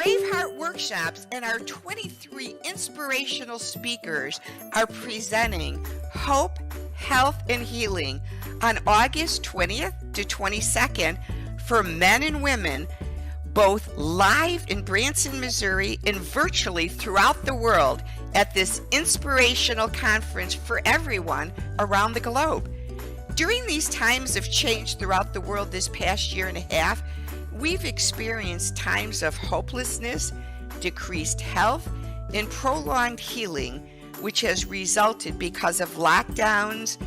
Braveheart workshops and our 23 inspirational speakers are presenting Hope, Health, and Healing on August 20th to 22nd for men and women, both live in Branson, Missouri, and virtually throughout the world at this inspirational conference for everyone around the globe. During these times of change throughout the world this past year and a half, we've experienced times of hopelessness, decreased health, and prolonged healing, which has resulted because of lockdowns,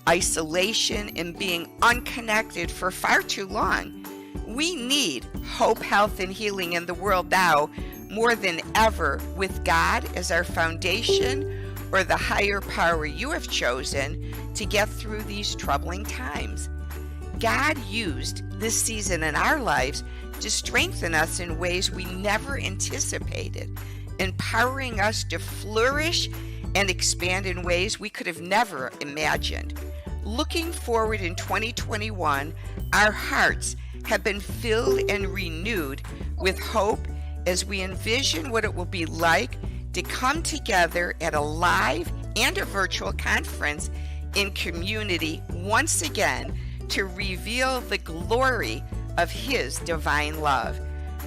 isolation, and being unconnected for far too long. We need hope, health, and healing in the world now more than ever, with God as our foundation or the higher power you have chosen to get through these troubling times. God used this season in our lives to strengthen us in ways we never anticipated, empowering us to flourish and expand in ways we could have never imagined. Looking forward in 2021, our hearts have been filled and renewed with hope as we envision what it will be like to come together at a live and a virtual conference in community once again to reveal the glory of His divine love.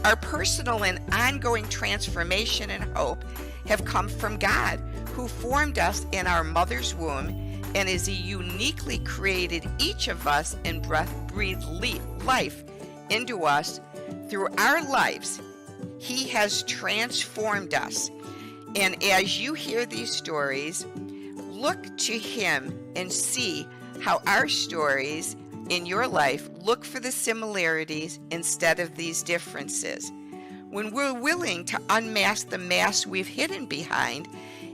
Our personal and ongoing transformation and hope have come from God, who formed us in our mother's womb and has uniquely created each of us and breathed life into us. Through our lives, He has transformed us. And as you hear these stories, look to Him and see how our stories in your life look for the similarities instead of these differences. When we're willing to unmask the masks we've hidden behind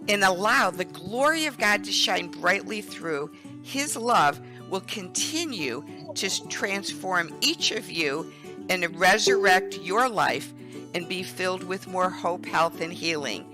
and allow the glory of God to shine brightly through, His love will continue to transform each of you and resurrect your life and be filled with more hope, health, and healing.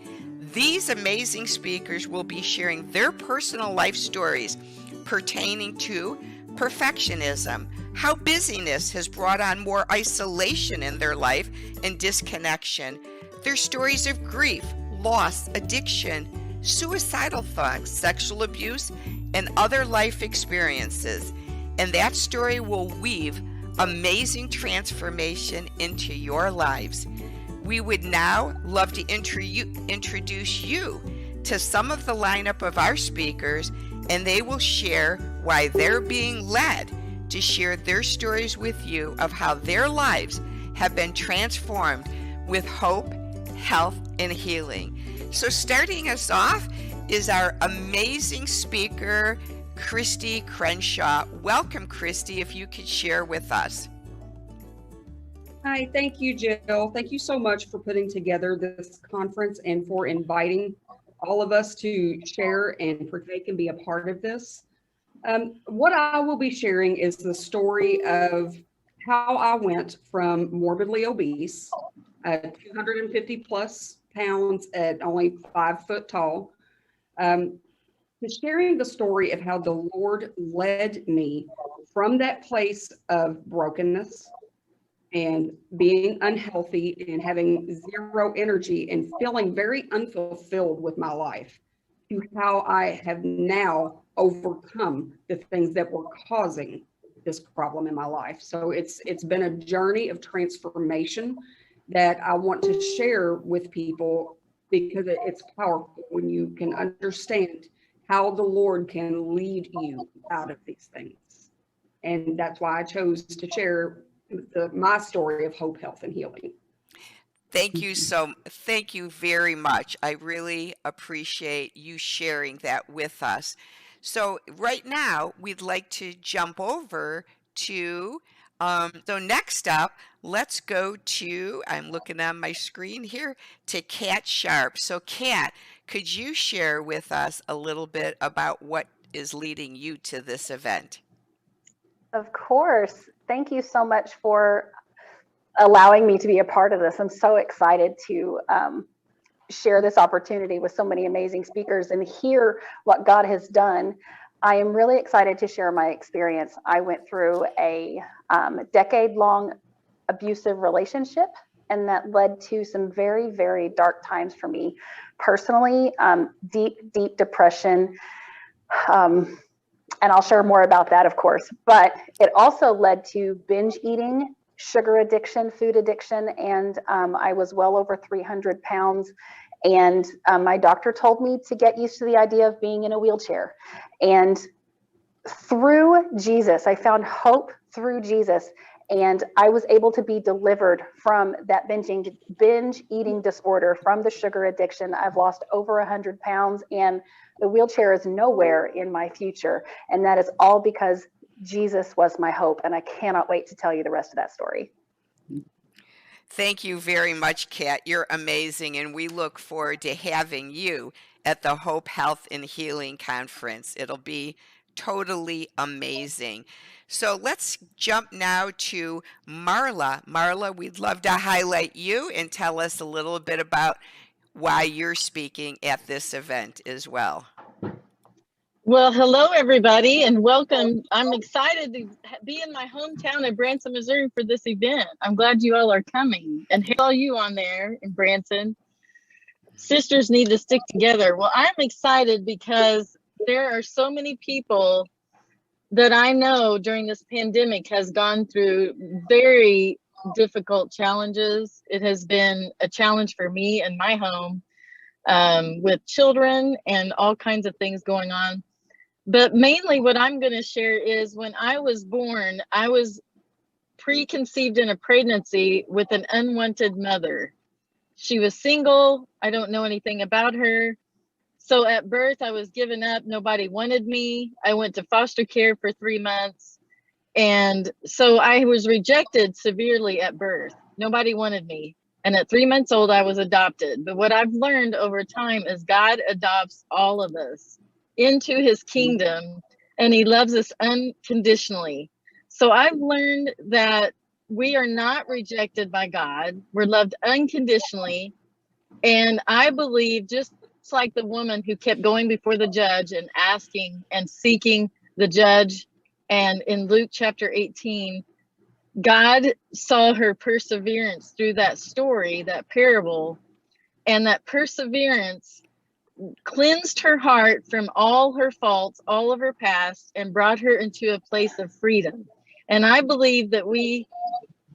These amazing speakers will be sharing their personal life stories pertaining to perfectionism, how busyness has brought on more isolation in their life and disconnection, their stories of grief, loss, addiction, suicidal thoughts, sexual abuse, and other life experiences. And that story will weave amazing transformation into your lives. We would now love to introduce you to some of the lineup of our speakers, and they will share why they're being led to share their stories with you of how their lives have been transformed with hope, health, and healing. So starting us off is our amazing speaker, Christy Crenshaw. Welcome, Christy, if you could share with us. Hi, thank you, Jill. Thank you so much for putting together this conference and for inviting all of us to share and partake and be a part of this. What I will be sharing is the story of how I went from morbidly obese, 250 plus pounds at only 5 foot tall, to sharing the story of how the Lord led me from that place of brokenness and being unhealthy and having zero energy and feeling very unfulfilled with my life, to how I have now overcome the things that were causing this problem in my life. So it's been a journey of transformation that I want to share with people, because it's powerful when you can understand how the Lord can lead you out of these things. And that's why I chose to share my story of hope, health, and healing. Thank you very much. I really appreciate you sharing that with us. So right now, we'd like to jump over to, so next up, let's go to, I'm looking on my screen here, to Kat Sharp. So Kat, could you share with us a little bit about what is leading you to this event? Of course. Thank you so much for allowing me to be a part of this. I'm so excited to share this opportunity with so many amazing speakers and hear what God has done. I am really excited to share my experience. I went through a decade-long abusive relationship and that led to some very, very dark times for me personally, deep, deep depression. And I'll share more about that, of course, but it also led to binge eating, sugar addiction, food addiction, and I was well over 300 pounds. And my doctor told me to get used to the idea of being in a wheelchair. And through Jesus, I found hope through Jesus. And I was able to be delivered from that binge eating disorder, from the sugar addiction. I've lost over 100 pounds, and the wheelchair is nowhere in my future. And that is all because Jesus was my hope. And I cannot wait to tell you the rest of that story. Thank you very much, Kat. You're amazing, and we look forward to having you at the Hope, Health, and Healing Conference. It'll be totally amazing. So let's jump now to Marla. Marla, we'd love to highlight you and tell us a little bit about why you're speaking at this event as well. Well, hello, everybody, and welcome. I'm excited to be in my hometown of Branson, Missouri for this event. I'm glad you all are coming, and all you on there in Branson. Sisters need to stick together. Well, I'm excited because there are so many people that I know during this pandemic has gone through very difficult challenges. It has been a challenge for me in my home with children and all kinds of things going on. But mainly what I'm going to share is when I was born, I was preconceived in a pregnancy with an unwanted mother. She was single. I don't know anything about her. So at birth, I was given up. Nobody wanted me. I went to foster care for 3 months. And so I was rejected severely at birth. Nobody wanted me. And at 3 months old, I was adopted. But what I've learned over time is God adopts all of us into his kingdom, and he loves us unconditionally. So I've learned that we are not rejected by God. We're loved unconditionally. And I believe, just like the woman who kept going before the judge and asking and seeking the judge, and in Luke chapter 18, God saw her perseverance through that story, that parable, and that perseverance cleansed her heart from all her faults, all of her past, and brought her into a place of freedom. And I believe that we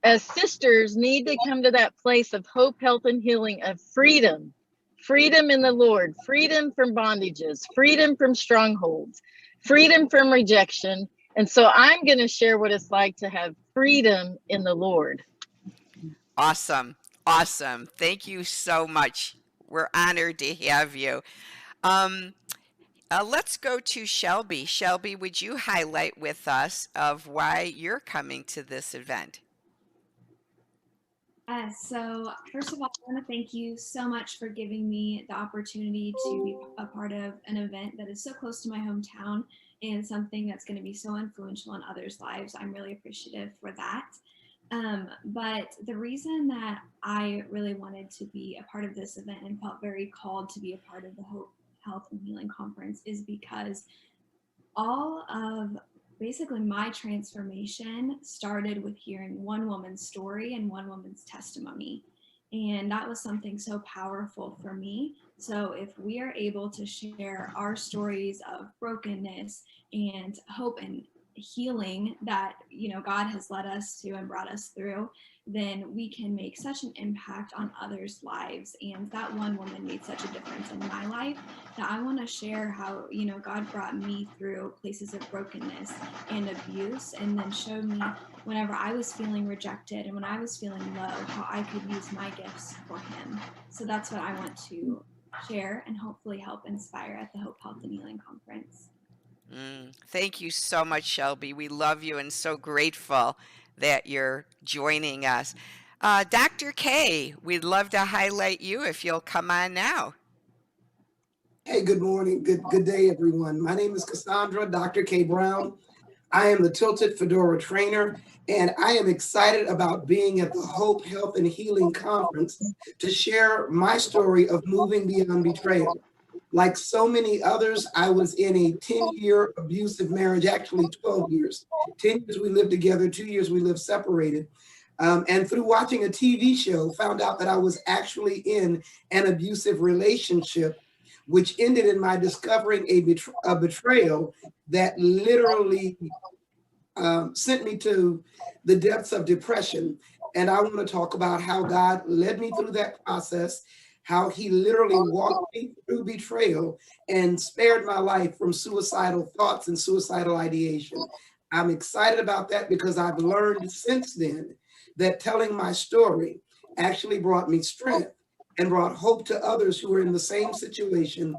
as sisters need to come to that place of hope, health, and healing, of freedom. Freedom in the Lord, freedom from bondages, freedom from strongholds, freedom from rejection. And so I'm going to share what it's like to have freedom in the Lord. Awesome. Awesome. Thank you so much. We're honored to have you. Let's go to Shelby. Shelby, would you highlight with us of why you're coming to this event? So first of all, I want to thank you so much for giving me the opportunity to be a part of an event that is so close to my hometown and something that's going to be so influential in others' lives. I'm really appreciative for that. But the reason that I really wanted to be a part of this event and felt very called to be a part of the Hope, Health, and Healing Conference is because all of basically my transformation started with hearing one woman's story and one woman's testimony. And that was something so powerful for me. So if we are able to share our stories of brokenness and hope and healing that, you know, God has led us to and brought us through, then we can make such an impact on others' lives. And that one woman made such a difference in my life that I want to share how, you know, God brought me through places of brokenness and abuse, and then showed me whenever I was feeling rejected and when I was feeling low, how I could use my gifts for him. So that's what I want to share and hopefully help inspire at the Hope, Health, and Healing Conference. Thank you so much, Shelby. We love you and so grateful that you're joining us. Dr. K, we'd love to highlight you if you'll come on now. Hey, good morning. Good day, everyone. My name is Cassandra, Dr. K. Brown. I am the Tilted Fedora trainer, and I am excited about being at the Hope, Health, and Healing Conference to share my story of moving beyond betrayal. Like so many others, I was in a 10-year abusive marriage, actually 12 years. 10 years we lived together, 2 years we lived separated. And through watching a TV show, found out that I was actually in an abusive relationship, which ended in my discovering a betrayal that literally sent me to the depths of depression. And I want to talk about how God led me through that process, how he literally walked me through betrayal and spared my life from suicidal thoughts and suicidal ideation. I'm excited about that because I've learned since then that telling my story actually brought me strength and brought hope to others who were in the same situation,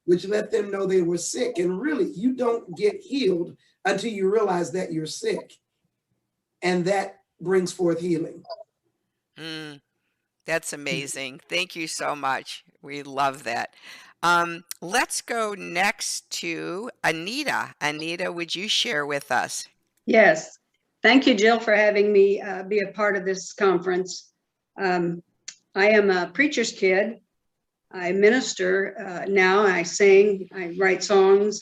which let them know they were sick. And really, you don't get healed until you realize that you're sick. And that brings forth healing. That's amazing. Thank you so much. We love that. Let's go next to Anita. Anita, would you share with us? Yes. Thank you, Jill, for having me be a part of this conference. I am a preacher's kid. I minister now. I sing, I write songs,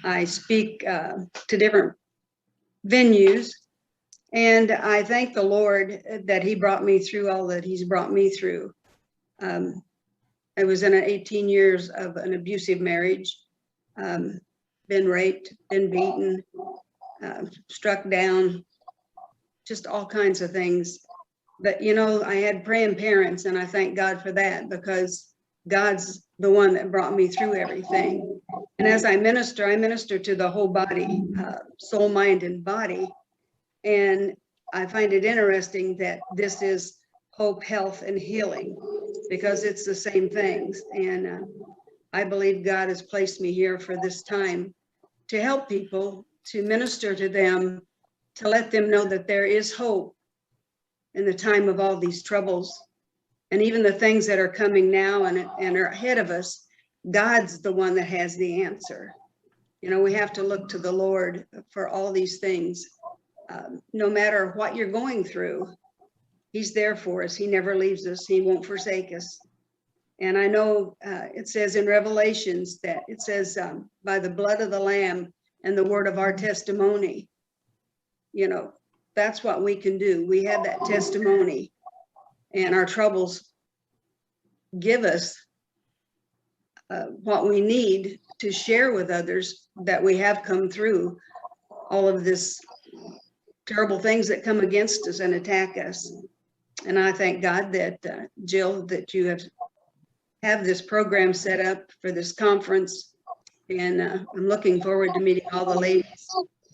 I speak to different venues. And I thank the Lord that he brought me through all that he's brought me through. I was in 18 years of an abusive marriage, been raped, been beaten, struck down, just all kinds of things. But, you know, I had praying parents, and I thank God for that, because God's the one that brought me through everything. And as I minister to the whole body, soul, mind, and body. And I find it interesting that this is hope, health, and healing, because it's the same things. And I believe God has placed me here for this time to help people, to minister to them, to let them know that there is hope in the time of all these troubles. And even the things that are coming now and are ahead of us, God's the one that has the answer. You know, we have to look to the Lord for all these things. No matter what you're going through, he's there for us. He never leaves us. He won't forsake us. And I know it says in Revelations that it says by the blood of the Lamb and the word of our testimony, you know, that's what we can do. We have that testimony, and our troubles give us what we need to share with others, that we have come through all of this terrible things that come against us and attack us. And I thank God that Jill, that you have this program set up for this conference. And I'm looking forward to meeting all the ladies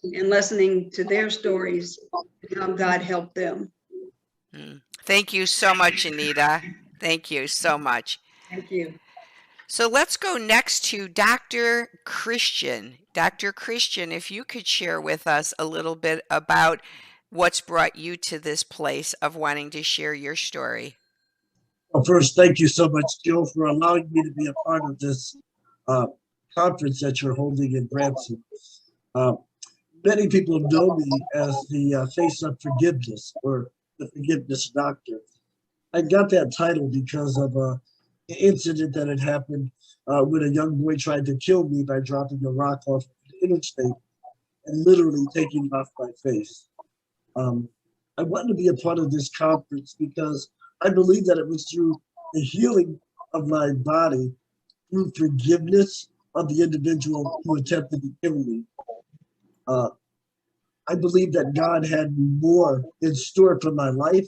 and listening to their stories and how God helped them. Thank you so much, Anita. Thank you so much. Thank you. So let's go next to Dr. Christian. Dr. Christian, if you could share with us a little bit about what's brought you to this place of wanting to share your story. Well, first, thank you so much, Jill, for allowing me to be a part of this conference that you're holding in Branson. Many people know me as the face of forgiveness, or the forgiveness doctor. I got that title because of an incident that had happened when a young boy tried to kill me by dropping a rock off the interstate and literally taking it off my face. I wanted to be a part of this conference because I believe that it was through the healing of my body, through forgiveness of the individual who attempted to kill me. I believe that God had more in store for my life.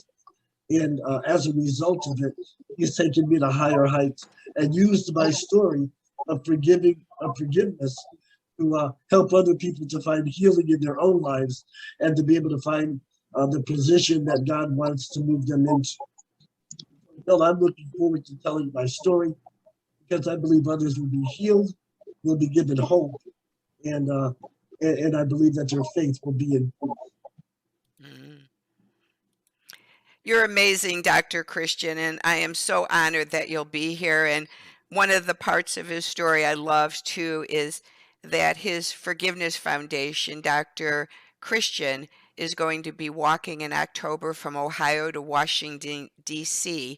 And as a result of it, he's taken me to higher heights and used my story of forgiveness to help other people to find healing in their own lives and to be able to find the position that God wants to move them into. Well, I'm looking forward to telling my story because I believe others will be healed, will be given hope, and I believe that their faith will be in. You're amazing, Dr. Christian, and I am so honored that you'll be here. And one of the parts of his story I love too is that his Forgiveness Foundation, Dr. Christian, is going to be walking in October from Ohio to Washington, D.C.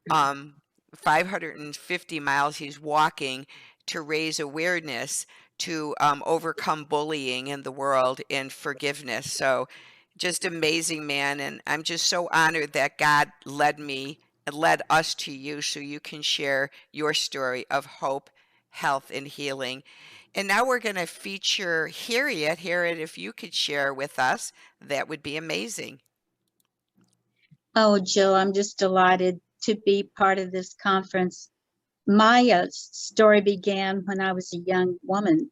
550 miles he's walking to raise awareness to overcome bullying in the world and forgiveness. So Just amazing, man. And I'm just so honored that God led me and led us to you so you can share your story of hope, health, and healing. And now we're going to feature Harriet. Harriet, if you could share with us, that would be amazing. Oh, Jill, I'm just delighted to be part of this conference. My story began when I was a young woman,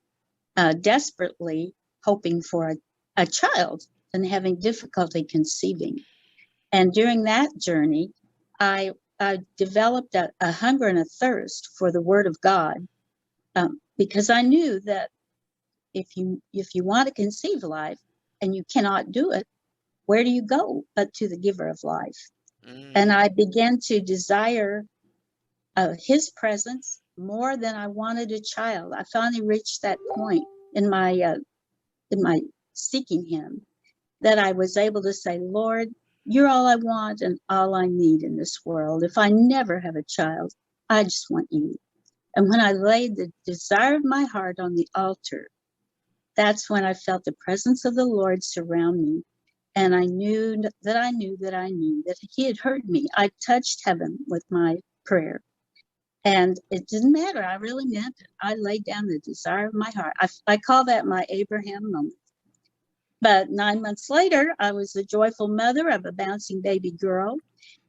desperately hoping for a child and having difficulty conceiving. And during that journey, I developed a hunger and a thirst for the Word of God, because I knew that if you want to conceive life and you cannot do it, where do you go but to the giver of life? And I began to desire his presence more than I wanted a child. I finally reached that point in my seeking him that I was able to say, Lord, you're all I want and all I need in this world. If I never have a child, I just want you. And when I laid the desire of my heart on the altar, that's when I felt the presence of the Lord surround me. And I knew that he had heard me. I touched heaven with my prayer. And it didn't matter. I really meant it. I laid down the desire of my heart. I call that my Abraham moment. But 9 months later, I was the joyful mother of a bouncing baby girl.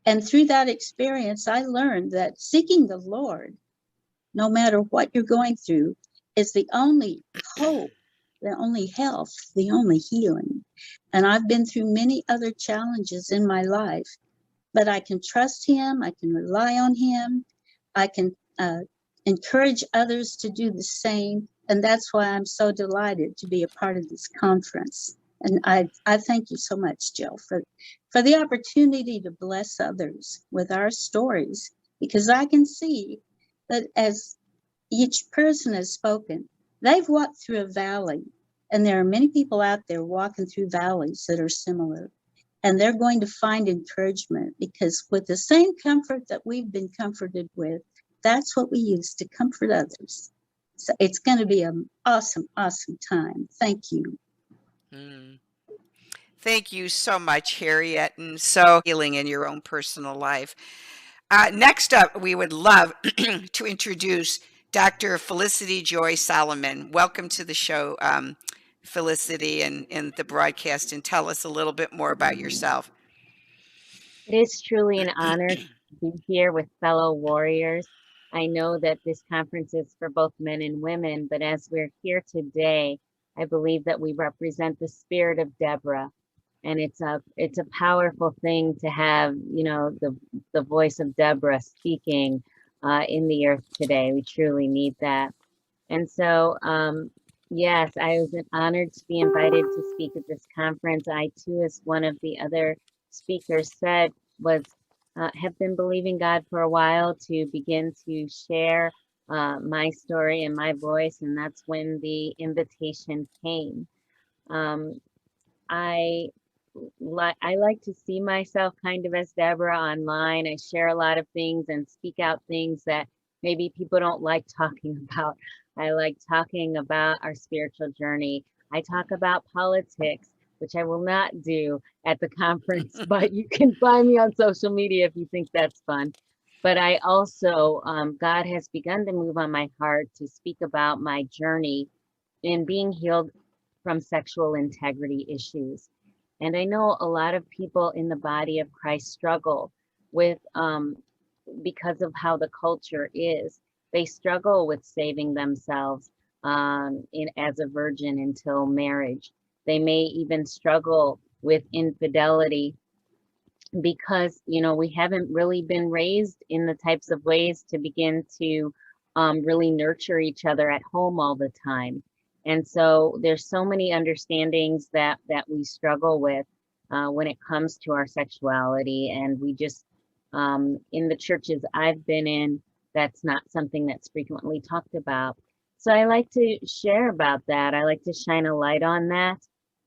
And through that experience, I learned that seeking the Lord, no matter what you're going through, is the only hope, the only health, the only healing. And I've been through many other challenges in my life, but I can trust him. I can rely on him. I can encourage others to do the same. And that's why I'm so delighted to be a part of this conference. And I thank you so much, Jill, for the opportunity to bless others with our stories, because I can see that as each person has spoken, they've walked through a valley, and there are many people out there walking through valleys that are similar, and they're going to find encouragement, because with the same comfort that we've been comforted with, that's what we use to comfort others. So it's going to be an awesome, awesome time. Thank you. Thank you so much, Harriet, and so healing in your own personal life. Next up, we would love to introduce Dr. Felicity Joy Solomon. Welcome to the show, Felicity, and the broadcast, and tell us a little bit more about yourself. It is truly an honor to be here with fellow warriors. I know that this conference is for both men and women, but as we're here today, I believe that we represent the spirit of Deborah. And it's a powerful thing to have, you know, the voice of Deborah speaking in the earth today. We truly need that. And so, yes, I was honored to be invited to speak at this conference. I too, as one of the other speakers said, have been believing God for a while to begin to share my story and my voice, and that's when the invitation came. I like to see myself kind of as Deborah online. I share a lot of things and speak out things that maybe people don't like talking about. I like talking about our spiritual journey. I talk about politics, which I will not do at the conference, but you can find me on social media if you think that's fun. But I also, God has begun to move on my heart to speak about my journey in being healed from sexual integrity issues. And I know a lot of people in the body of Christ struggle with, because of how the culture is, they struggle with saving themselves as a virgin until marriage. They may even struggle with infidelity because, you know, we haven't really been raised in the types of ways to begin to really nurture each other at home all the time. And so there's so many understandings that we struggle with when it comes to our sexuality. And we just, in the churches I've been in, that's not something that's frequently talked about. So I like to share about that. I like to shine a light on that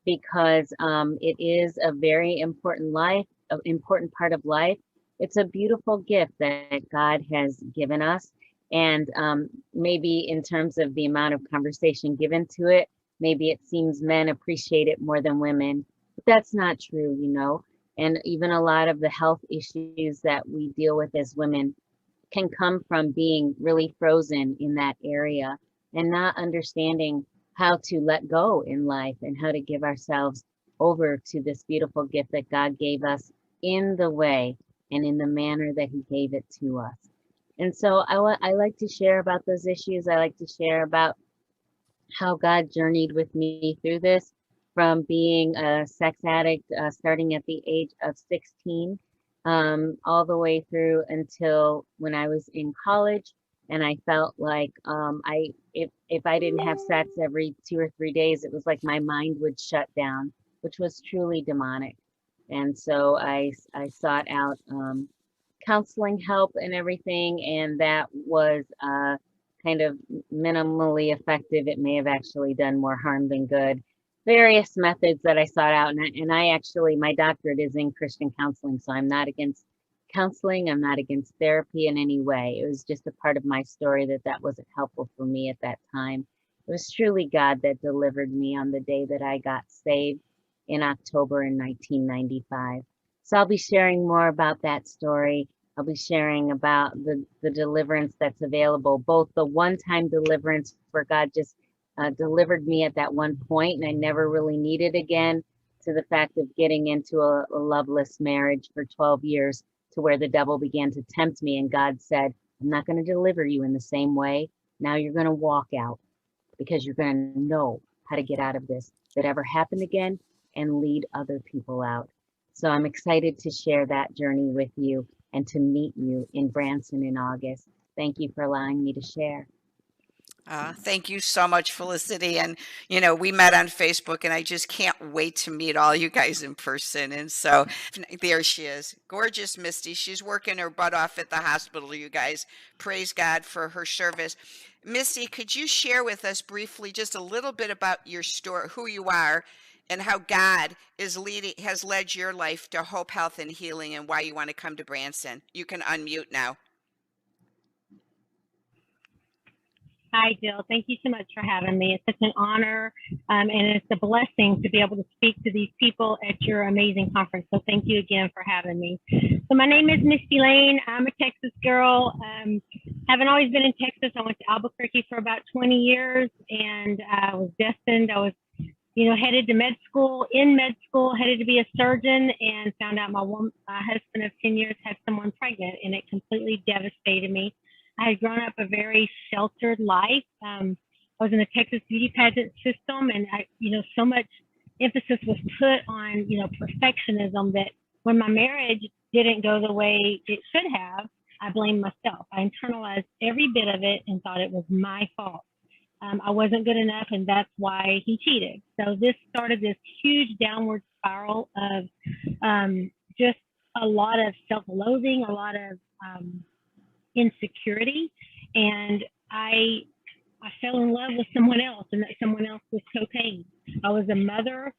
because it is a very important part of life. It's a beautiful gift that God has given us. And maybe in terms of the amount of conversation given to it, maybe it seems men appreciate it more than women. But that's not true, and even a lot of the health issues that we deal with as women can come from being really frozen in that area and not understanding how to let go in life and how to give ourselves over to this beautiful gift that God gave us in the way and in the manner that he gave it to us. And so I like to share about those issues. I like to share about how God journeyed with me through this, from being a sex addict starting at the age of 16 all the way through until when I was in college. And I felt like if I didn't have sex every 2 or 3 days, it was like my mind would shut down, which was truly demonic. And so I sought out counseling help and everything, and that was kind of minimally effective. It may have actually done more harm than good. Various methods that I sought out, and I actually, my doctorate is in Christian counseling, so I'm not against counseling. I'm not against therapy in any way. It was just a part of my story that wasn't helpful for me at that time. It was truly God that delivered me on the day that I got saved in October in 1995. So I'll be sharing more about that story. I'll be sharing about the deliverance that's available, both the one-time deliverance where God just delivered me at that one point and I never really needed again, to the fact of getting into a loveless marriage for 12 years, to where the devil began to tempt me and God said, I'm not going to deliver you in the same way. Now you're going to walk out, because you're going to know how to get out of this if it ever happened again and lead other people out. So I'm excited to share that journey with you and to meet you in Branson in August. Thank you for allowing me to share. Thank you so much, Felicity. And, we met on Facebook, and I just can't wait to meet all you guys in person. And so there she is, gorgeous Misty. She's working her butt off at the hospital, you guys. Praise God for her service. Misty, could you share with us briefly just a little bit about your story, who you are, and how God has led your life to hope, health, and healing, and why you want to come to Branson? You can unmute now. Hi, Jill. Thank you so much for having me. It's such an honor, and it's a blessing to be able to speak to these people at your amazing conference. So thank you again for having me. So my name is Misty Lane. I'm a Texas girl. Haven't always been in Texas. I went to Albuquerque for about 20 years, and I was destined. I was, headed to med school, headed to be a surgeon, and found out my husband of 10 years had someone pregnant, and it completely devastated me. I had grown up a very sheltered life. I was in the Texas beauty pageant system, and so much emphasis was put on, perfectionism, that when my marriage didn't go the way it should have, I blamed myself. I internalized every bit of it and thought it was my fault. I wasn't good enough, and that's why he cheated. So this started this huge downward spiral of just a lot of self-loathing, a lot of insecurity, and I fell in love with someone else, and that someone else was cocaine. I was a mother,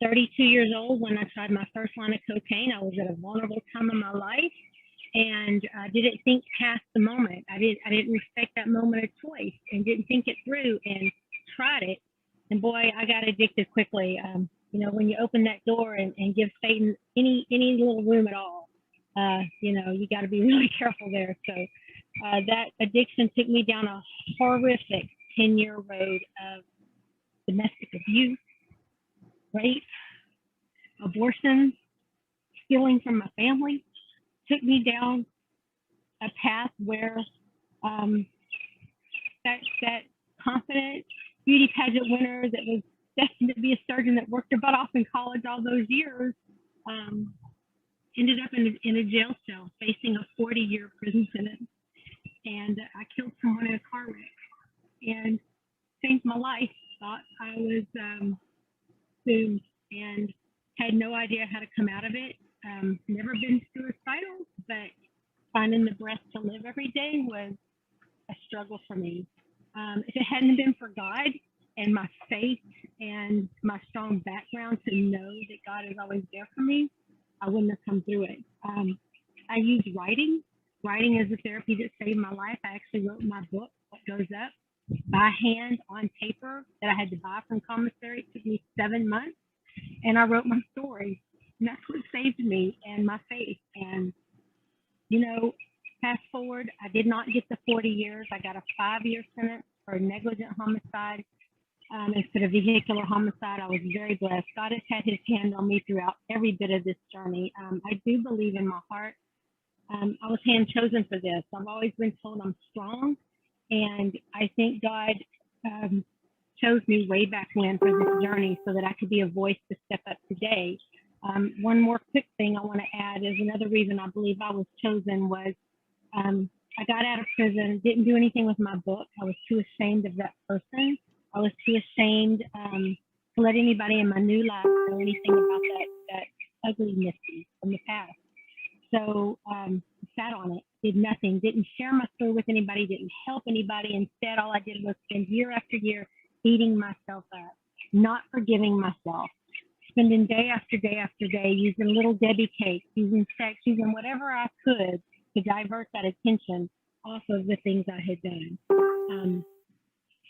32 years old when I tried my first line of cocaine. I was at a vulnerable time in my life, and I didn't think past the moment. I didn't respect that moment of choice, and didn't think it through, and tried it. And boy, I got addicted quickly. When you open that door and give Satan any little room at all, you got to be really careful there. So that addiction took me down a horrific 10-year road of domestic abuse, rape, abortion, stealing from my family. Took me down a path where that confident beauty pageant winner that was destined to be a surgeon that worked her butt off in college all those years ended up in a jail cell facing a 40-year prison sentence. And I killed someone in a car wreck and changed my life. Thought I was doomed and had no idea how to come out of it. Never been suicidal, but finding the breath to live every day was a struggle for me. If it hadn't been for God and my faith and my strong background to know that God is always there for me, I wouldn't have come through it. I use writing. Writing is a therapy that saved my life. I actually wrote my book, What Goes Up, by hand on paper that I had to buy from commissary. It took me 7 months. and I wrote my story. And that's what saved me and my faith. And, you know, fast forward, I did not get the 40 years. I got a 5-year sentence for negligent homicide instead of vehicular homicide. I was very blessed. God has had his hand on me throughout every bit of this journey. I do believe in my heart. I was hand chosen for this. I've always been told I'm strong. And I think God chose me way back when for this journey so that I could be a voice to step up today. One more quick thing I want to add is another reason I believe I was chosen was I got out of prison, didn't do anything with my book. I was too ashamed of that person. I was too ashamed to let anybody in my new life know anything about that ugly Misty from the past. So sat on it, did nothing, didn't share my story with anybody, didn't help anybody. Instead, all I did was spend year after year beating myself up, not forgiving myself, spending day after day after day using little Debbie cakes, using sex, using whatever I could to divert that attention off of the things I had done.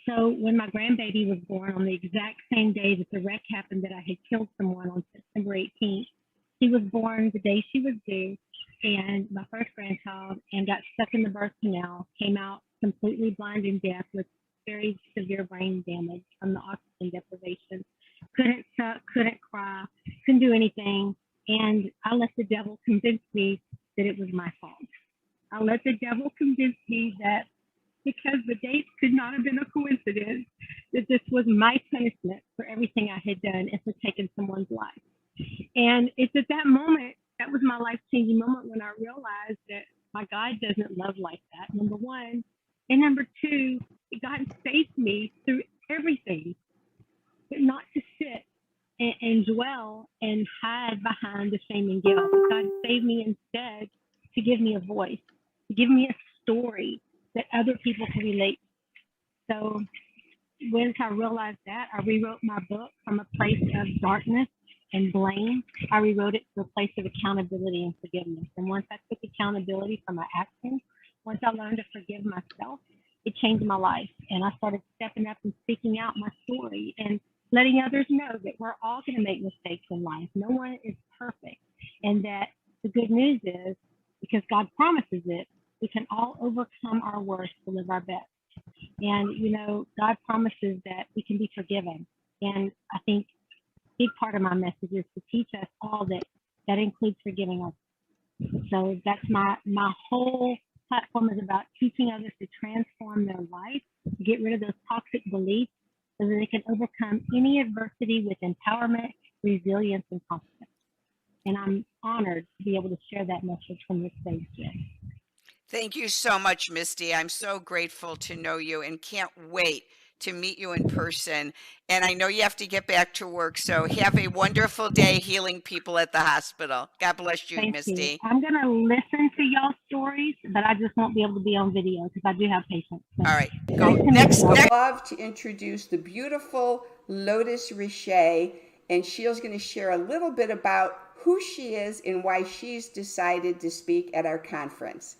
So when my grandbaby was born on the exact same day that the wreck happened, that I had killed someone on September 18th, she was born the day she was due, and my first grandchild, and got stuck in the birth canal, came out completely blind and deaf with very severe brain damage from the oxygen deprivation. Couldn't suck, couldn't cry, couldn't do anything. And I let the devil convince me that it was my fault. I let the devil convince me that because the dates could not have been a coincidence, that this was my punishment for everything I had done and for taking someone's life. And it's at that moment, that was my life-changing moment when I realized that my God doesn't love like that, number one. And number two, God saved me through everything, but not to sit and dwell and hide behind the shame and guilt. God saved me instead to give me a voice, to give me a story that other people can relate to. So once I realized that, I rewrote my book from a place of darkness and blame. I rewrote it to a place of accountability and forgiveness. And once I took accountability for my actions, once I learned to forgive myself, it changed my life. And I started stepping up and speaking out my story and letting others know that we're all going to make mistakes in life. No one is perfect. And that the good news is, because God promises it, we can all overcome our worst to live our best. And, you know, God promises that we can be forgiven. And I think a big part of my message is to teach us all that includes forgiving us. So that's my whole platform is about teaching others to transform their life, to get rid of those toxic beliefs so that they can overcome any adversity with empowerment, resilience, and confidence. And I'm honored to be able to share that message from this stage today. Thank you so much, Misty. I'm so grateful to know you and can't wait to meet you in person. And I know you have to get back to work, so have a wonderful day healing people at the hospital. God bless you, Thank Misty. you. I'm going to listen to y'all's stories, but I just won't be able to be on video because I do have patients. So. All right, go next. I'd love to introduce the beautiful Lotus Richey, and she's going to share a little bit about who she is and why she's decided to speak at our conference.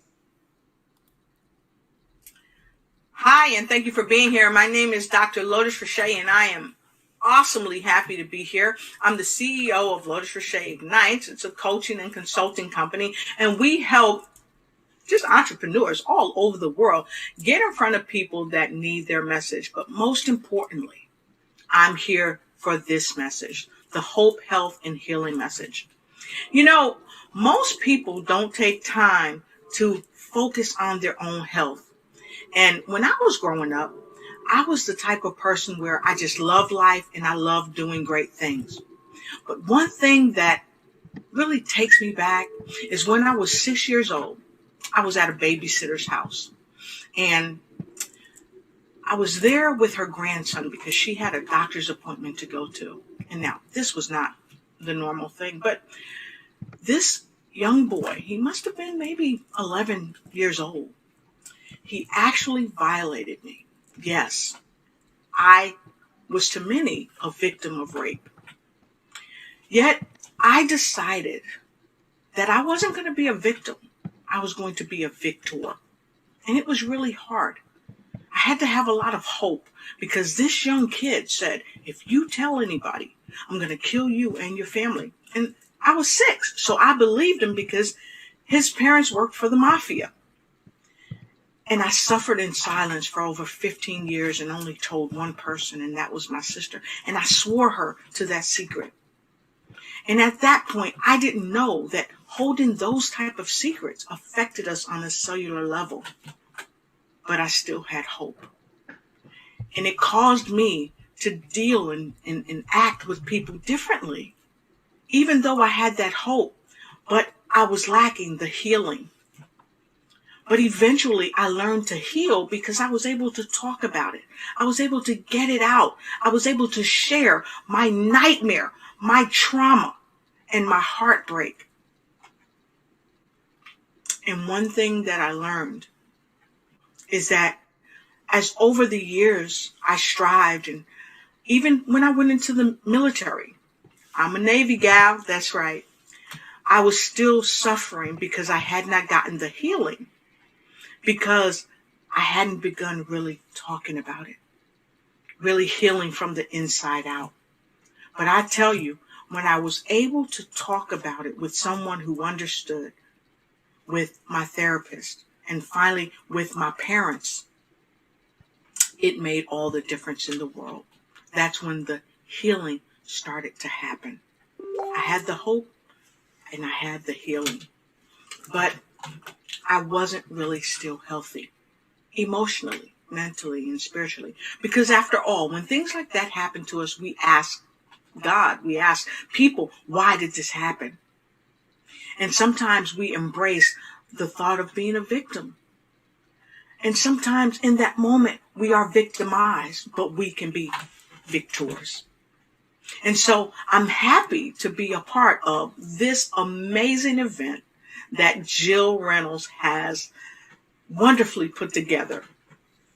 Hi, and thank you for being here. My name is Dr. Lotus Richey, and I am awesomely happy to be here. I'm the CEO of Lotus Richey Ignites. It's a coaching and consulting company, and we help just entrepreneurs all over the world get in front of people that need their message. But most importantly, I'm here for this message, the hope, health, and healing message. You know, most people don't take time to focus on their own health. And when I was growing up, I was the type of person where I just loved life and I loved doing great things. But one thing that really takes me back is when I was 6 years old, I was at a babysitter's house. And I was there with her grandson because she had a doctor's appointment to go to. And now, this was not the normal thing, but this young boy, he must have been maybe 11 years old. He actually violated me. Yes, I was to many a victim of rape. Yet I decided that I wasn't going to be a victim. I was going to be a victor. And it was really hard. I had to have a lot of hope because this young kid said, if you tell anybody I'm going to kill you and your family. And I was 6, so I believed him because his parents worked for the mafia. And I suffered in silence for over 15 years and only told one person, and that was my sister. And I swore her to that secret. And at that point, I didn't know that holding those type of secrets affected us on a cellular level. But I still had hope. And it caused me to deal and act with people differently, even though I had that hope. But I was lacking the healing. But eventually I learned to heal because I was able to talk about it. I was able to get it out. I was able to share my nightmare, my trauma, and my heartbreak. And one thing that I learned is that as over the years I strived, and even when I went into the military, I'm a Navy gal, that's right, I was still suffering because I had not gotten the healing, because I hadn't begun really talking about it, really healing from the inside out. But I tell you, when I was able to talk about it with someone who understood, with my therapist, and finally with my parents, it made all the difference in the world. That's when the healing started to happen. I had the hope and I had the healing, but I wasn't really still healthy emotionally, mentally, and spiritually. Because after all, when things like that happen to us, we ask God, we ask people, why did this happen? And sometimes we embrace the thought of being a victim. And sometimes in that moment, we are victimized, but we can be victors. And so I'm happy to be a part of this amazing event that Jill Reynolds has wonderfully put together,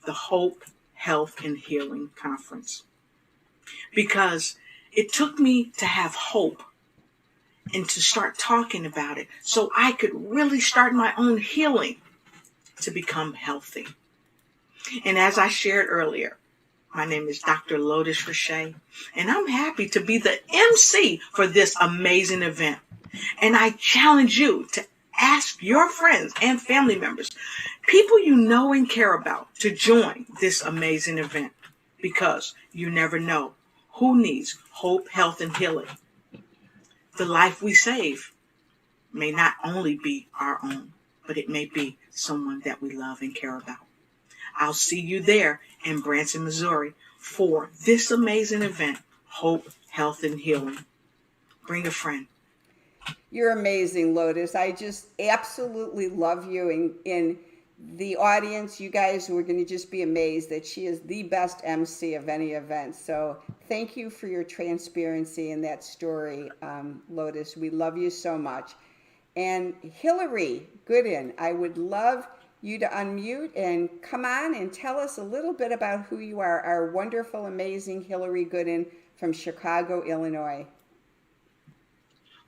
the Hope, Health, and Healing Conference. Because it took me to have hope and to start talking about it so I could really start my own healing to become healthy. And as I shared earlier, my name is Dr. Lotus Rashay, and I'm happy to be the MC for this amazing event. And I challenge you to ask your friends and family members, people you know and care about, to join this amazing event, because you never know who needs hope, health, and healing. The life we save may not only be our own, but it may be someone that we love and care about. I'll see you there in Branson, Missouri for this amazing event, Hope, Health, and Healing. Bring a friend. You're amazing, Lotus. I just absolutely love you. In the audience, you guys were going to just be amazed that she is the best MC of any event. So thank you for your transparency in that story, Lotus. We love you so much. And Hillary Gooden, I would love you to unmute and come on and tell us a little bit about who you are, our wonderful, amazing Hillary Gooden from Chicago, Illinois.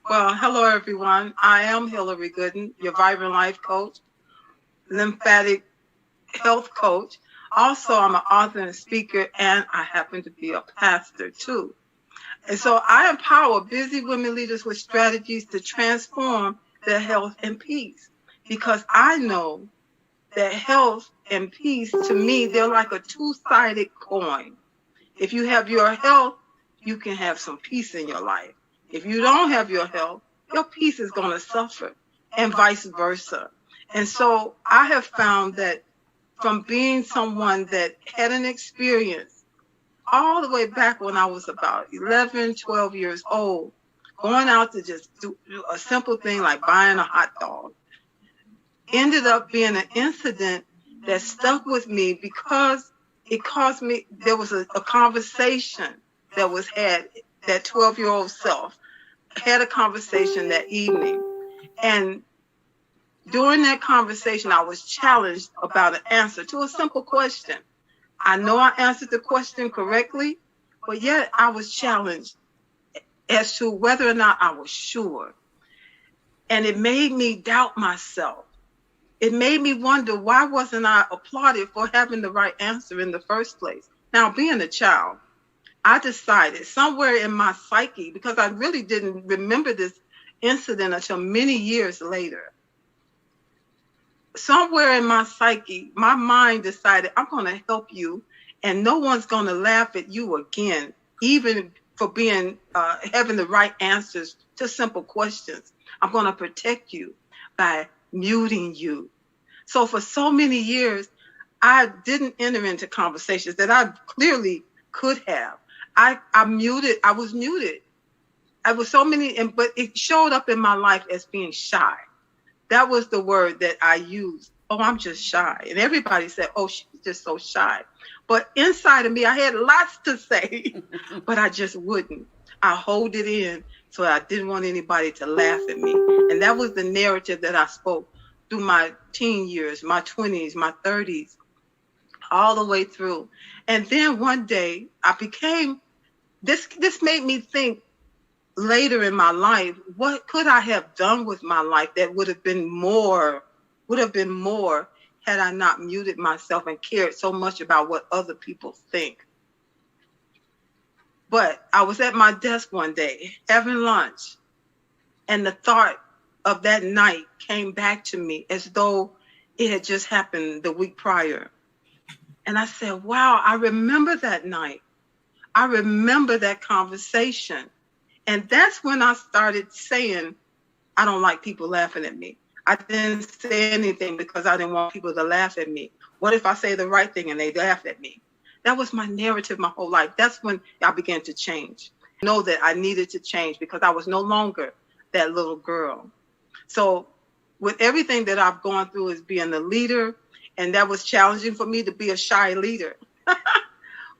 Well, hello, everyone. I am Hillary Gooden, your Vibrant Life Coach, lymphatic health coach. Also, I'm an author and speaker, and I happen to be a pastor, too. And so I empower busy women leaders with strategies to transform their health and peace, because I know that health and peace, to me, they're like a two-sided coin. If you have your health, you can have some peace in your life. If you don't have your health, your peace is going to suffer, and vice versa. And so I have found that from being someone that had an experience all the way back when I was about 11, 12 years old, going out to just do a simple thing like buying a hot dog, ended up being an incident that stuck with me because it caused me, there was a conversation that was had, that 12-year-old self had a conversation that evening. And during that conversation, I was challenged about an answer to a simple question. I know I answered the question correctly, but yet I was challenged as to whether or not I was sure. And it made me doubt myself. It made me wonder, why wasn't I applauded for having the right answer in the first place? Now, being a child, I decided somewhere in my psyche, because I really didn't remember this incident until many years later. Somewhere in my psyche, my mind decided, I'm going to help you, and no one's going to laugh at you again, even for being having the right answers to simple questions. I'm going to protect you by muting you. So for so many years, I didn't enter into conversations that I clearly could have. I was muted. I was so many, but it showed up in my life as being shy. That was the word that I used. Oh, I'm just shy. And everybody said, oh, she's just so shy. But inside of me, I had lots to say, but I just wouldn't. I hold it in, so I didn't want anybody to laugh at me. And that was the narrative that I spoke through my teen years, my 20s, my 30s, all the way through. And then one day I became, this made me think later in my life, what could I have done with my life that would have been more had I not muted myself and cared so much about what other people think. But I was at my desk one day having lunch, and the thought of that night came back to me as though it had just happened the week prior. And I said, wow, I remember that night. I remember that conversation. And that's when I started saying, I don't like people laughing at me. I didn't say anything because I didn't want people to laugh at me. What if I say the right thing and they laugh at me? That was my narrative my whole life. That's when I began to change. I know that I needed to change because I was no longer that little girl. So with everything that I've gone through as being a leader, and that was challenging for me to be a shy leader.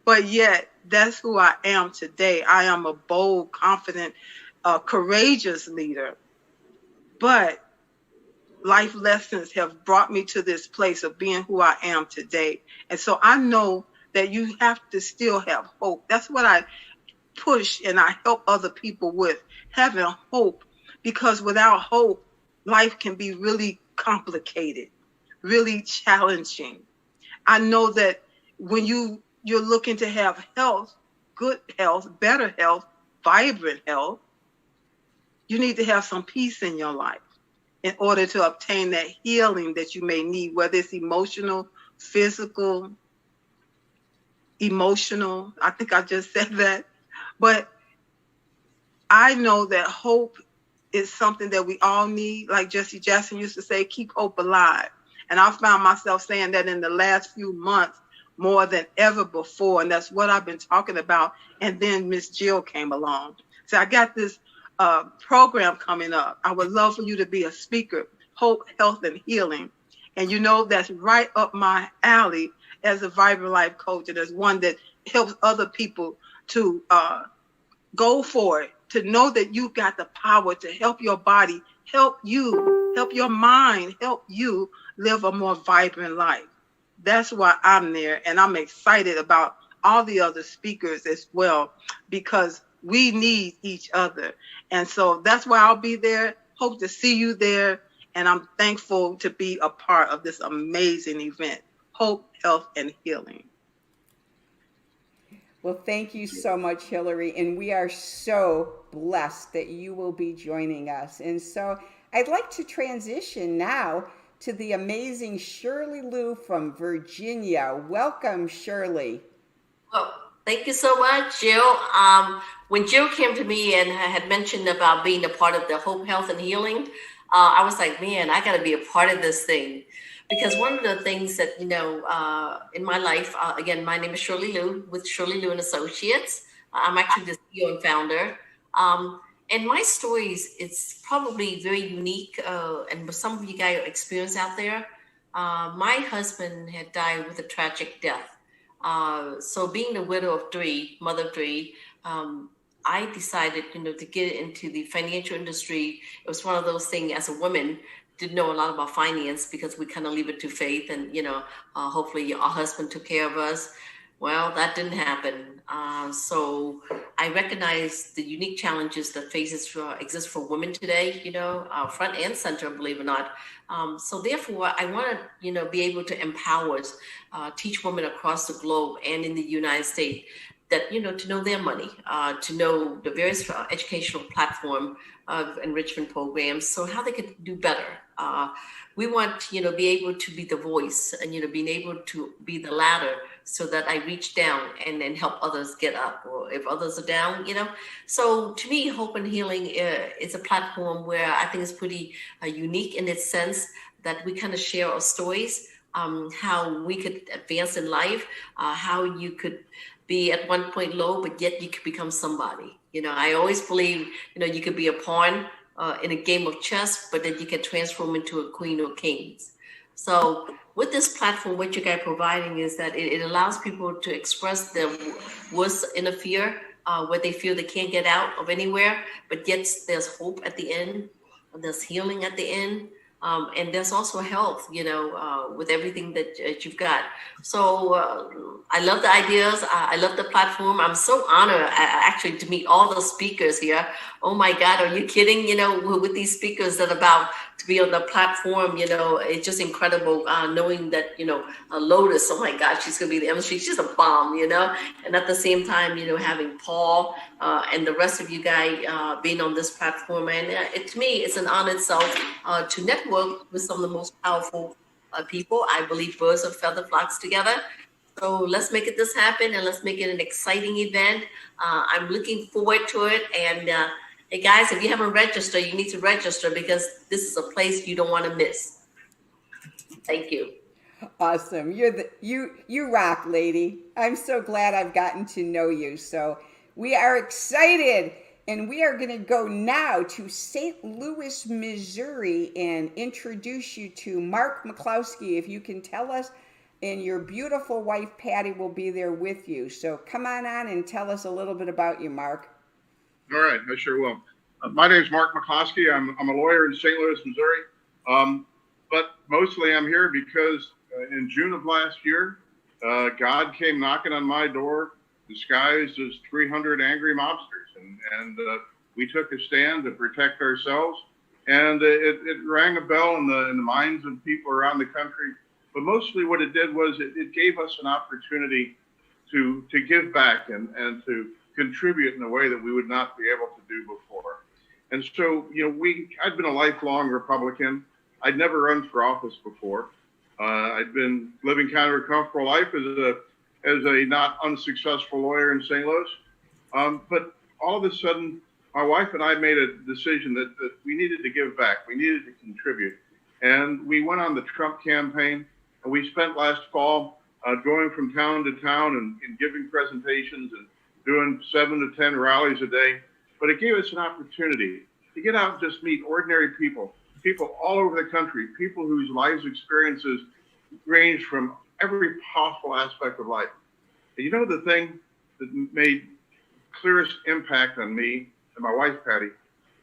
But yet, that's who I am today. I am a bold, confident, courageous leader. But life lessons have brought me to this place of being who I am today. And so I know that you have to still have hope. That's what I push and I help other people with, having hope. Because without hope, life can be really complicated, really challenging. I know that when you're looking to have health, good health, better health, vibrant health, you need to have some peace in your life in order to obtain that healing that you may need, whether it's emotional, physical, I think I just said that. But I know that hope is something that we all need. Like Jesse Jackson used to say, keep hope alive. And I found myself saying that in the last few months more than ever before. And that's what I've been talking about. And then Miss Jill came along. So I got this program coming up. I would love for you to be a speaker, Hope, Health, and Healing. And you know, that's right up my alley as a Vibrant Life coach, and as one that helps other people to go for it, to know that you've got the power to help your body, help you, help your mind, help you live a more vibrant life. That's why I'm there, and I'm excited about all the other speakers as well, because we need each other. And so that's why I'll be there. Hope to see you there. And I'm thankful to be a part of this amazing event, Hope, Health, and Healing. Well, thank you so much, Hillary. And we are so blessed that you will be joining us. And so I'd like to transition now to the amazing Shirley Lou from Virginia. Welcome, Shirley. Well, thank you so much, Jill. When Jill came to me and had mentioned about being a part of the Hope, Health, and Healing, I was like, man, I got to be a part of this thing. Because one of the things that, in my life, again, my name is Shirley Lou with Shirley Lou and Associates. I'm actually the CEO and founder. And my stories, it's probably very unique. And some of you guys are experienced out there. My husband had died with a tragic death. So being the widow of three, mother of three, I decided, to get into the financial industry. It was one of those things as a woman, didn't know a lot about finance because we kind of leave it to faith and, hopefully our husband took care of us. Well, that didn't happen. So I recognize the unique challenges that exist for women today, front and center, believe it or not. So therefore, I want to, be able to empower, teach women across the globe and in the United States that, to know their money, to know the various educational platform of enrichment programs, so how they could do better. We want, be able to be the voice and, being able to be the ladder so that I reach down and then help others get up, or if others are down, So to me, Hope and Healing is a platform where I think it's pretty unique in its sense that we kind of share our stories, how we could advance in life, how you could be at one point low, but yet you could become somebody. I always believe, you could be a pawn in a game of chess, but then you can transform into a queen or kings. So with this platform, what you guys are providing is that it allows people to express their worst inner fear, where they feel they can't get out of anywhere, but yet there's hope at the end, there's healing at the end. And there's also health, with everything that you've got. So I love the ideas. I love the platform. I'm so honored actually to meet all the speakers here. Oh my God, are you kidding? With these speakers that are about to be on the platform, it's just incredible knowing that, Lotus, oh my God, she's going to be the MC. She's a bomb, and at the same time, having Paul and the rest of you guys being on this platform. And to me, it's an honor itself to network with some of the most powerful people. I believe birds of feather flocks together. So let's make this happen, and let's make it an exciting event. I'm looking forward to it. And hey guys, if you haven't registered, you need to register, because this is a place you don't want to miss. Thank you. Awesome. You rock, lady. I'm so glad I've gotten to know you. So we are excited, and we are going to go now to St. Louis, Missouri, and introduce you to Mark Mccloskey. If you can tell us, and your beautiful wife, Patty, will be there with you. So come on and tell us a little bit about you, Mark. All right, I sure will. My name is Mark Mccloskey. I'm a lawyer in St. Louis, Missouri. But mostly I'm here because in June of last year, God came knocking on my door, disguised as 300 angry mobsters. And we took a stand to protect ourselves. And it rang a bell in the minds of people around the country. But mostly what it did was it gave us an opportunity to give back and to contribute in a way that we would not be able to do before. And so, I'd been a lifelong Republican. I'd never run for office before. I'd been living kind of a comfortable life as a not unsuccessful lawyer in St. Louis. But all of a sudden, my wife and I made a decision that we needed to give back. We needed to contribute. And we went on the Trump campaign, and we spent last fall going from town to town and giving presentations and doing 7 to 10 rallies a day. But it gave us an opportunity to get out and just meet ordinary people all over the country, people whose lives experiences range from every possible aspect of life. And the thing that made clearest impact on me and my wife, Patty,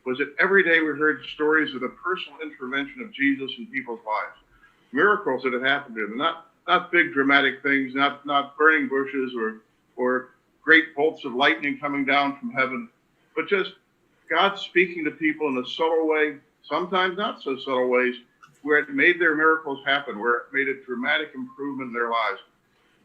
was that every day we heard stories of the personal intervention of Jesus in people's lives. Miracles that had happened to them, not big dramatic things, not burning bushes or great bolts of lightning coming down from heaven, but just God speaking to people in a subtle way, sometimes not so subtle ways, where it made their miracles happen, where it made a dramatic improvement in their lives.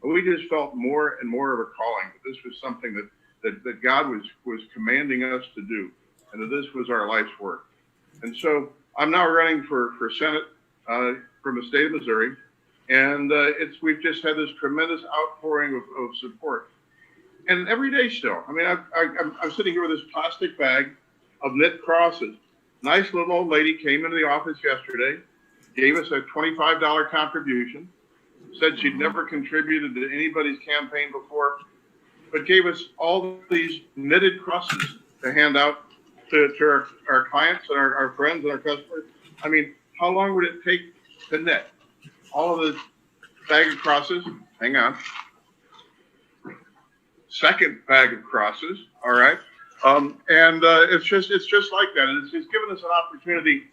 And we just felt more and more of a calling that this was something that God was commanding us to do, and that this was our life's work. And so I'm now running for Senate from the state of Missouri, and we've just had this tremendous outpouring of support. And every day still, I mean, I'm sitting here with this plastic bag of knit crosses. Nice little old lady came into the office yesterday, gave us a $25 contribution, said she'd never contributed to anybody's campaign before, but gave us all these knitted crosses to hand out to our clients and our friends and our customers. I mean, how long would it take to knit all of the bag of crosses? Hang on. Second bag of crosses. All right. It's just like that. And it's given us an opportunity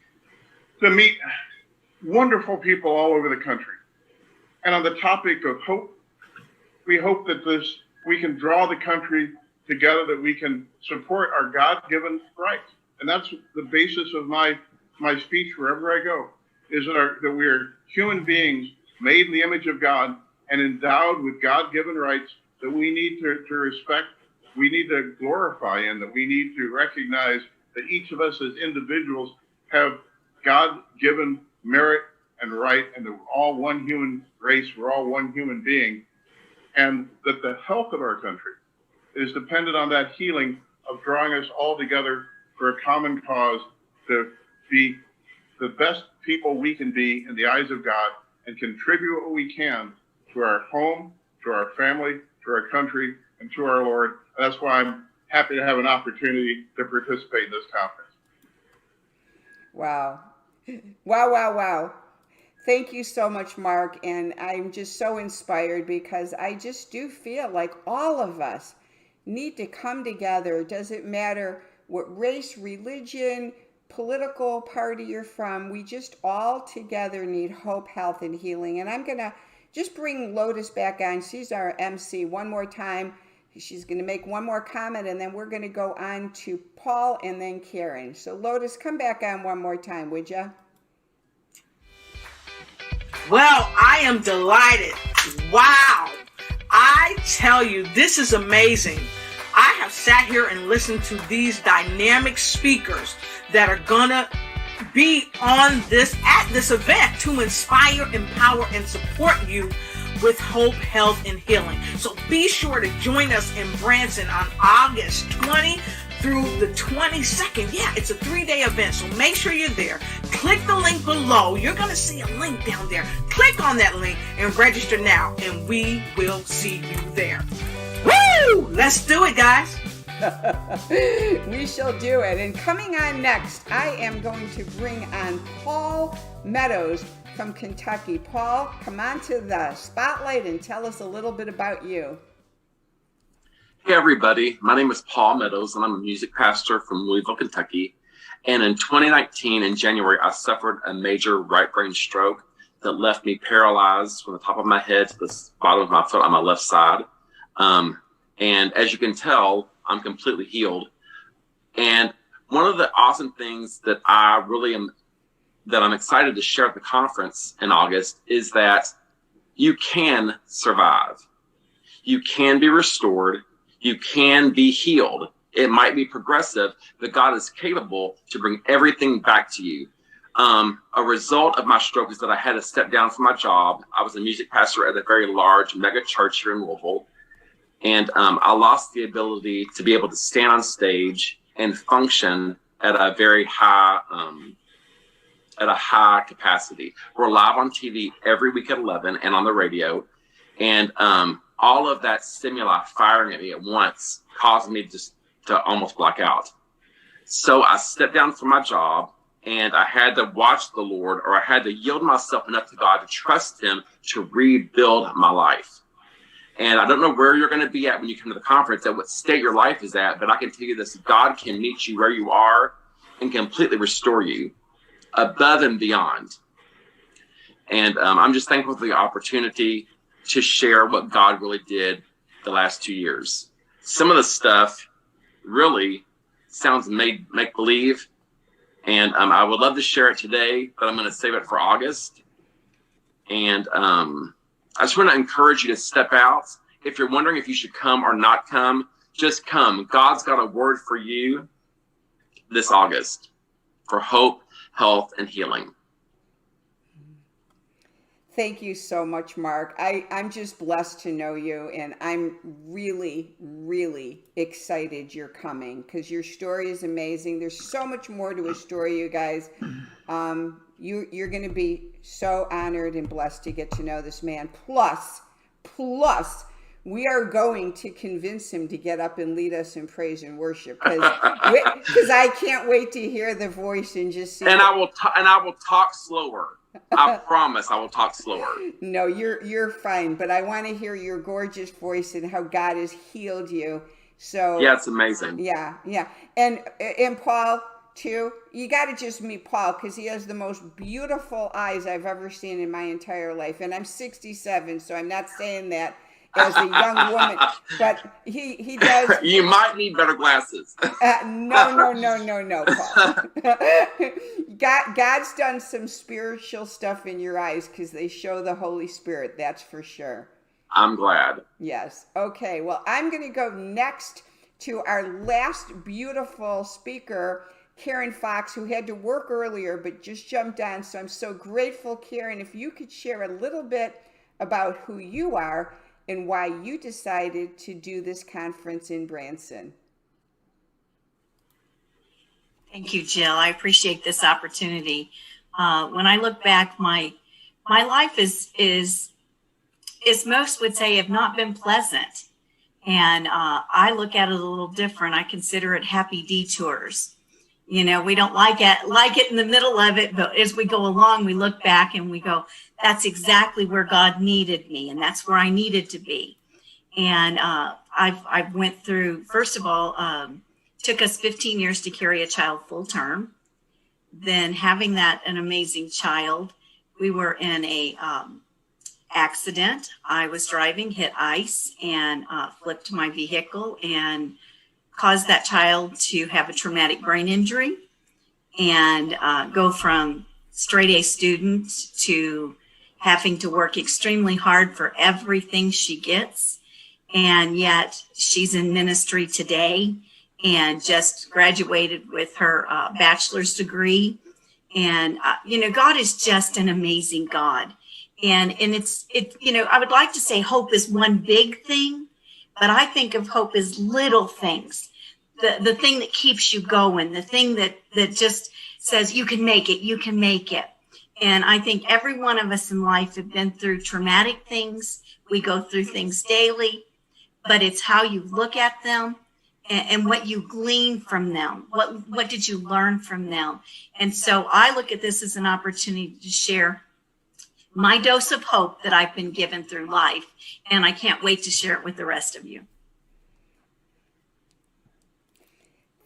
to meet wonderful people all over the country. And on the topic of hope, we hope that we can draw the country together, that we can support our God-given rights. And that's the basis of my speech wherever I go, is that we are human beings made in the image of God and endowed with God-given rights that we need to respect, we need to glorify, and that we need to recognize that each of us as individuals have God-given merit and right, and that we're all one human race, we're all one human being, and that the health of our country is dependent on that healing of drawing us all together for a common cause to be the best people we can be in the eyes of God and contribute what we can to our home, to our family, to our country, and to our Lord. That's why I'm happy to have an opportunity to participate in this conference. Wow. Wow, wow, wow. Thank you so much, Mark. And I'm just so inspired because I just do feel like all of us need to come together. It doesn't matter what race, religion, political party you're from. We just all together need hope, health, and healing. And I'm going to just bring Lotus back on. She's our MC one more time. She's going to make one more comment, and then we're going to go on to Paul and then Karen. So Lotus, come back on one more time, would you? Well, I am delighted. Wow. I tell you, this is amazing. I have sat here and listened to these dynamic speakers that are gonna be on at this event to inspire, empower, and support you with hope, health, and healing. So be sure to join us in Branson on August 20 through the 22nd. Yeah, it's a 3-day event, so make sure you're there. Click the link below. You're going to see a link down there. Click on that link and register now, and we will see you there. Woo! Let's do it, guys. We shall do it. And coming on next, I am going to bring on Paul Meadows from Kentucky. Paul, come on to the spotlight and tell us a little bit about you. Hey everybody, my name is Paul Meadows and I'm a music pastor from Louisville, Kentucky. And in 2019, in January, I suffered a major right brain stroke that left me paralyzed from the top of my head to the bottom of my foot on my left side. And as you can tell, I'm completely healed. And one of the awesome things that I'm excited to share at the conference in August is that you can survive. You can be restored. You can be healed. It might be progressive, but God is capable to bring everything back to you. A result of my stroke is that I had to step down from my job. I was a music pastor at a very large mega church here in Louisville. And I lost the ability to be able to stand on stage and function at a very high capacity. We're live on TV every week at 11 and on the radio. And all of that stimuli firing at me at once caused me just to almost black out. So I stepped down from my job and I had to watch the Lord, or I had to yield myself enough to God to trust him to rebuild my life. And I don't know where you're going to be at when you come to the conference, at what state your life is at, but I can tell you this: God can meet you where you are and completely restore you above and beyond. And I'm just thankful for the opportunity to share what God really did the last 2 years. Some of the stuff really sounds make-believe, and I would love to share it today, but I'm going to save it for August. And I just want to encourage you to step out. If you're wondering if you should come or not come, just come. God's got a word for you this August for hope, health, and healing. Thank you so much, Mark. I'm just blessed to know you, and I'm really, really excited you're coming because your story is amazing. There's so much more to a story, you guys. You're going to be so honored and blessed to get to know this man. Plus, we are going to convince him to get up and lead us in praise and worship because I can't wait to hear the voice and just see. And I will talk slower. I promise I will talk slower. No, you're fine, but I want to hear your gorgeous voice and how God has healed you. So yeah, it's amazing. Yeah. And Paul too. You got to just meet Paul because he has the most beautiful eyes I've ever seen in my entire life. And I'm 67, so I'm not saying that as a young woman, but he does. You might need better glasses. No, Paul. God's done some spiritual stuff in your eyes because they show the Holy Spirit. That's for sure. I'm glad. Yes. Okay. Well, I'm going to go next to our last beautiful speaker, Karen Fox, who had to work earlier but just jumped on. So I'm so grateful, Karen. If you could share a little bit about who you are and why you decided to do this conference in Branson. Thank you, Jill. I appreciate this opportunity. When I look back, my life is most would say have not been pleasant. And I look at it a little different. I consider it happy detours. You know, we don't like it in the middle of it, but as we go along, we look back and we go, that's exactly where God needed me, and that's where I needed to be. And I went through, first of all, took us 15 years to carry a child full term. Then having an amazing child, we were in a accident. I was driving, hit ice, and flipped my vehicle and caused that child to have a traumatic brain injury and go from straight A student to having to work extremely hard for everything she gets. And yet she's in ministry today and just graduated with her bachelor's degree. And, God is just an amazing God. And I would like to say hope is one big thing, but I think of hope as little things, the thing that keeps you going, the thing that just says you can make it, you can make it. And I think every one of us in life have been through traumatic things. We go through things daily, but it's how you look at them and what you glean from them. What did you learn from them? And so I look at this as an opportunity to share my dose of hope that I've been given through life. And I can't wait to share it with the rest of you.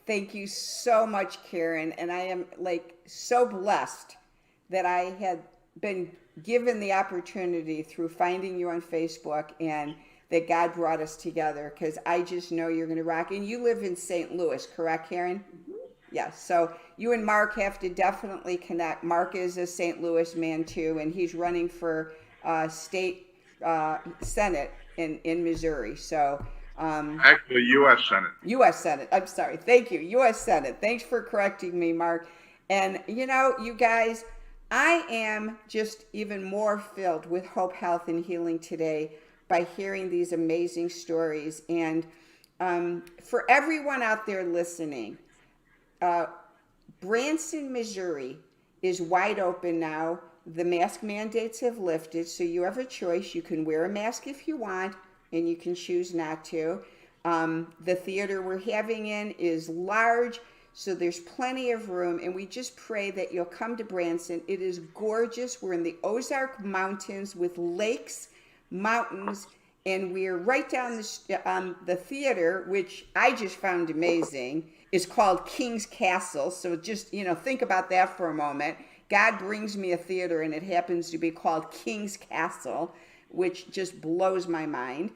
Thank you so much, Karen. And I am so blessed that I had been given the opportunity through finding you on Facebook and that God brought us together, because I just know you're going to rock. And you live in St. Louis, correct, Karen? Mm-hmm. Yes. So you and Mark have to definitely connect. Mark is a St. Louis man too, and he's running for state Senate in Missouri. So actually, U.S. Senate. U.S. Senate. I'm sorry. Thank you. U.S. Senate. Thanks for correcting me, Mark. And you guys, I am just even more filled with hope, health, and healing today by hearing these amazing stories. And for everyone out there listening, Branson, Missouri is wide open now. The mask mandates have lifted, so you have a choice. You can wear a mask if you want, and you can choose not to. The theater we're having in is large, so there's plenty of room, and we just pray that you'll come to Branson. It is gorgeous. We're in the Ozark Mountains with lakes, mountains, and we're right down the theater, which I just found amazing, is called King's Castle. So just, think about that for a moment. God brings me a theater and it happens to be called King's Castle, which just blows my mind.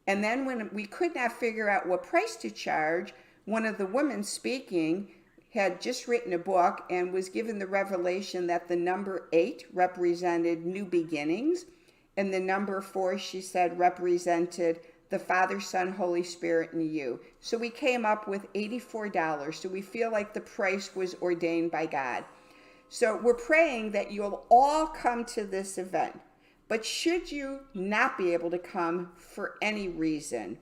And then when we could not figure out what price to charge, one of the women speaking had just written a book and was given the revelation that the number 8 represented new beginnings. And the number 4, she said, represented the Father, Son, Holy Spirit, and you. So we came up with $84. So we feel like the price was ordained by God. So we're praying that you'll all come to this event. But should you not be able to come for any reason,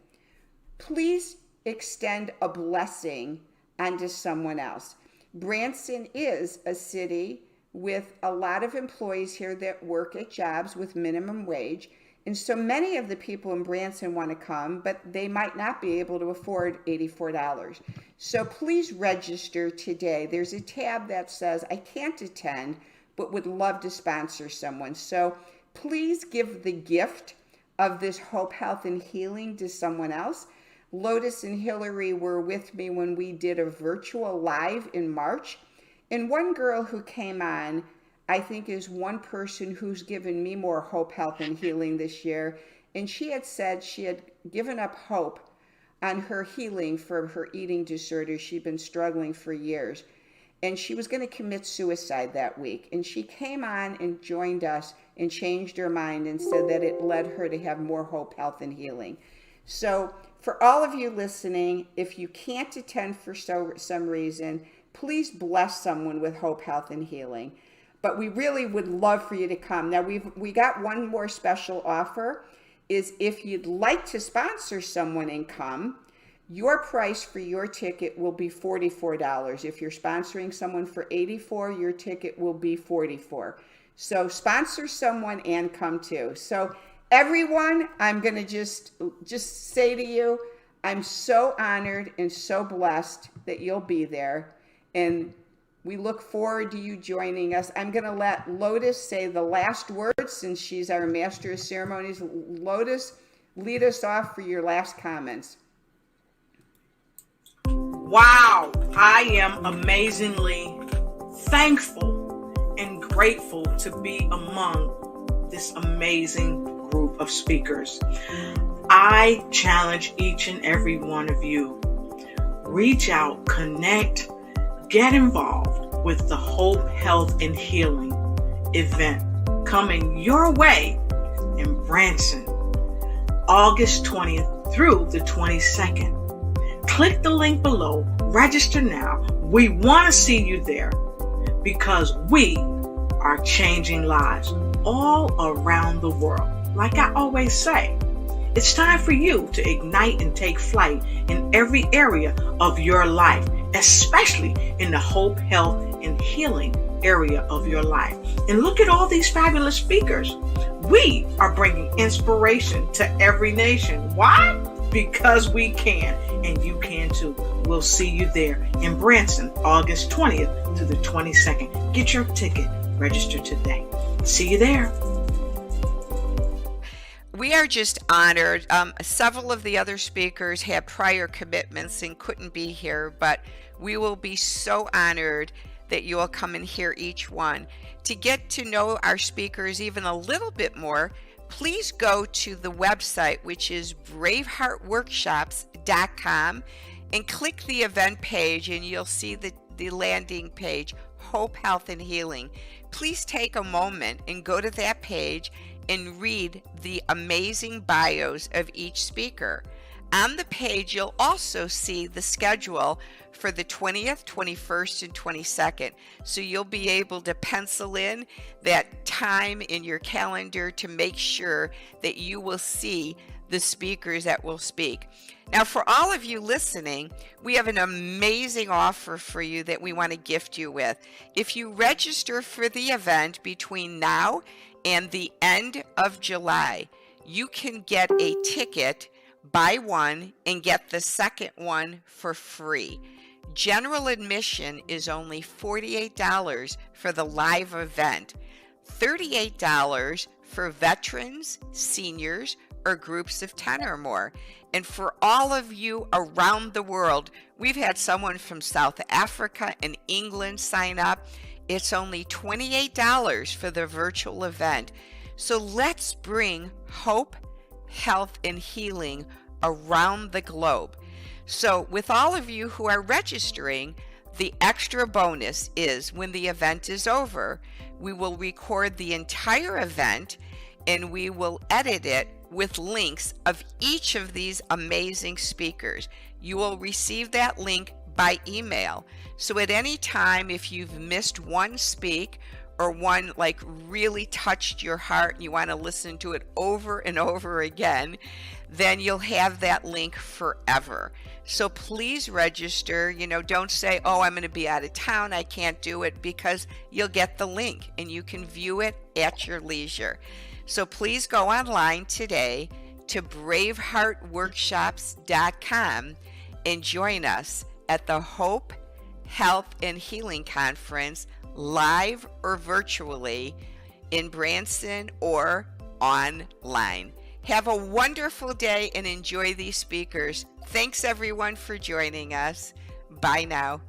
please extend a blessing onto someone else. Branson is a city with a lot of employees here that work at jobs with minimum wage. And so many of the people in Branson want to come, but they might not be able to afford $84. So please register today. There's a tab that says, I can't attend, but would love to sponsor someone. So please give the gift of this hope, health, and healing to someone else. Lotus and Hillary were with me when we did a virtual live in March. And one girl who came on, I think, is one person who's given me more hope, health, and healing this year. And she had said she had given up hope on her healing for her eating disorder. She'd been struggling for years. and she was going to commit suicide that week. And she came on and joined us and changed her mind and said that it led her to have more hope, health, and healing. So for all of you listening, if you can't attend for some reason, please bless someone with hope, health, and healing. But we really would love for you to come. Now, we got one more special offer, is if you'd like to sponsor someone and come, your price for your ticket will be $44. If you're sponsoring someone for $84, your ticket will be $44. So sponsor someone and come too. So everyone, I'm going to just say to you, I'm so honored and so blessed that you'll be there. And we look forward to you joining us. I'm going to let Lotus say the last words since she's our master of ceremonies. Lotus, lead us off for your last comments. Wow, I am amazingly thankful and grateful to be among this amazing group of speakers. I challenge each and every one of you, reach out, connect, get involved with the Hope, Health, and Healing event coming your way in Branson, August 20th through the 22nd. Click the link below, register now. We want to see you there because we are changing lives all around the world. Like I always say, it's time for you to ignite and take flight in every area of your life, especially in the hope, health, and healing area of your life. And look at all these fabulous speakers. We are bringing inspiration to every nation. Why? Because we can, and you can too. We'll see you there in Branson, August 20th to the 22nd. Get your ticket, register today. See you there. We are just honored. Several of the other speakers had prior commitments and couldn't be here, but we will be so honored that you will come and hear each one. To get to know our speakers even a little bit more, please go to the website, which is braveheartworkshops.com, and click the event page, and you'll see the landing page, Hope, Health, and Healing. Please take a moment and go to that page and read the amazing bios of each speaker. On the page, you'll also see the schedule for the 20th, 21st, and 22nd. So you'll be able to pencil in that time in your calendar to make sure that you will see the speakers that will speak. Now, for all of you listening, we have an amazing offer for you that we want to gift you with. If you register for the event between now and the end of July, you can get a ticket, buy one, and get the second one for free. General admission is only $48 for the live event, $38 for veterans, seniors, or groups of 10 or more. And for all of you around the world, we've had someone from South Africa and England sign up. It's only $28 for the virtual event. So let's bring hope, health, and healing around the globe. So with all of you who are registering, the extra bonus is when the event is over, we will record the entire event and we will edit it with links of each of these amazing speakers. You will receive that link by email. So at any time, if you've missed one speak or one like really touched your heart and you want to listen to it over and over again, then you'll have that link forever. So please register. Don't say, oh, I'm going to be out of town, I can't do it, because you'll get the link and you can view it at your leisure. So please go online today to braveheartworkshops.com and join us at the Hope, Health, and Healing Conference, live or virtually, in Branson or online. Have a wonderful day and enjoy these speakers. Thanks everyone for joining us. Bye now.